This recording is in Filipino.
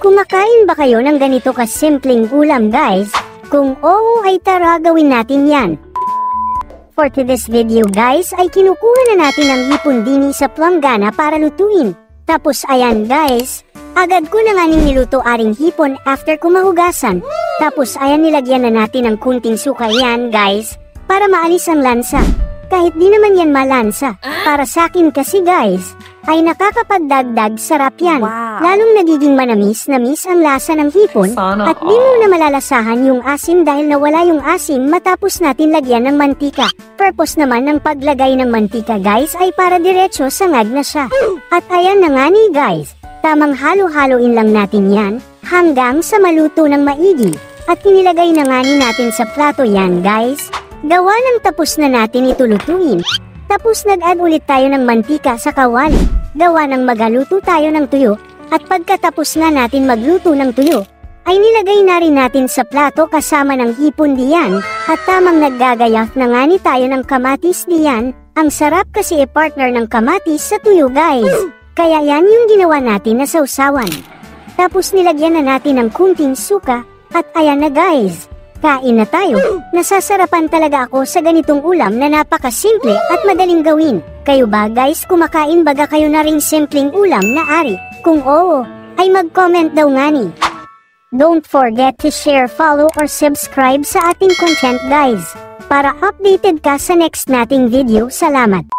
Kumakain ba kayo ng ganito kasimpleng ulam guys? Kung oo ay tara gawin natin yan. For today's video guys ay kinukuha na natin ang hipon dini sa planggana para lutuin. Tapos ayan guys, agad ko na nga niluto aring hipon after ko mahugasan. Tapos ayan nilagyan na natin ng kunting suka yan guys, para maalis ang lansa. Kahit di naman yan malansa, para sa akin kasi guys, ay nakakapagdagdag sarap yan. Lalong nagiging manamis-namis ang lasa ng hipon at di mo na malalasahan yung asim dahil nawala yung asim matapos natin lagyan ng mantika. Purpose naman ng paglagay ng mantika guys ay para diretso sangag na siya. At ayan na nga ni guys, tamang halo-haloin lang natin yan hanggang sa maluto ng maigi. At inilagay na nga ni natin sa plato yan guys. Gawa ng tapos na natin ito lutuin. Tapos nag-add ulit tayo ng mantika sa kawali. Gawa ng magaluto tayo ng tuyo. At pagkatapos nga natin magluto ng tuyo, ay nilagay na rin natin sa plato kasama ng hipon diyan. At tamang naggagayaf na nga ni tayo ng kamatis diyan. Ang sarap kasi e-partner ng kamatis sa tuyo guys. Kaya yan yung ginawa natin na sausawan. Tapos nilagyan na natin ng kunting suka. At ayan na guys, kain na tayo. Nasasarapan talaga ako sa ganitong ulam na napakasimple at madaling gawin. Kayo ba guys, kumakain baga kayo na ring simpleng ulam na ari? Kung oo, ay mag-comment daw nga ni. Don't forget to share, follow or subscribe sa ating content guys, para updated ka sa next nating video. Salamat!